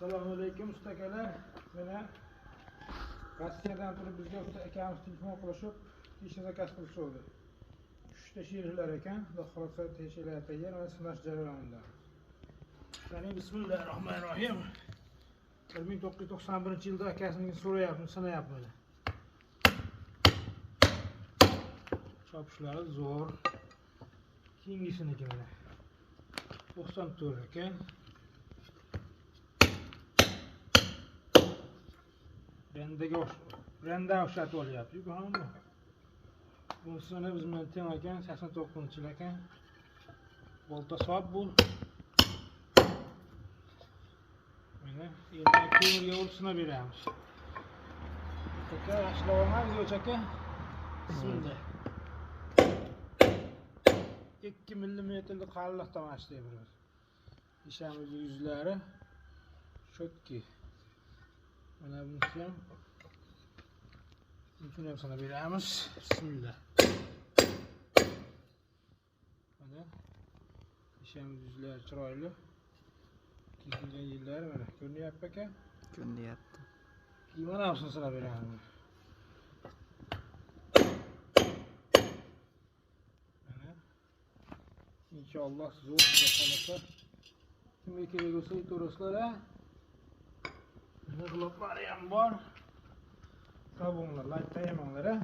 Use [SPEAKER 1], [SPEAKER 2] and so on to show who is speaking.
[SPEAKER 1] Assalomu alaykum ustakalar. Mana Rossiyadan turib bizga akamiz telefon qilishib, ish zakaz qilib so'radi. 3 ta sherilar ekan, Xudo xolasa teshalar tayyor va sinash jarayonida. Ya'ni bismillahirrohmanirrohim. 1991-yilda akasining so'rayapti, sanayapti. Chopishlari zo'r. Keyingisiniki mana 94 ekan. Renda o'xshatib olyapti. Bu ham bu. Bunisini biz bilan teng ekan, 89-yil ekan. Bolta soat bu. Mana endi temirga urib sinab beramiz. Aka, ishlab olmaymiz yo'chaka. Bismillah. 2 millimetrli qalinlikdan ashlaymiz. Ishamiz yuzlari chotki. Mana bunisi ham shuni ham sanab beramiz. Bismillah. Mana ishamiz yuzlari chiroyli. Kesilgan yillari mana ko'rinyapti aka.
[SPEAKER 2] Ko'rinyapti.
[SPEAKER 1] Keyin mana shuni sanab beramiz. Mana inshaalloh zo'r bo'lsa kimga kerak bo'lsa aytaverasizlar a. G'iloflari ham bor. Qabunglar, like qo'yamanglar a.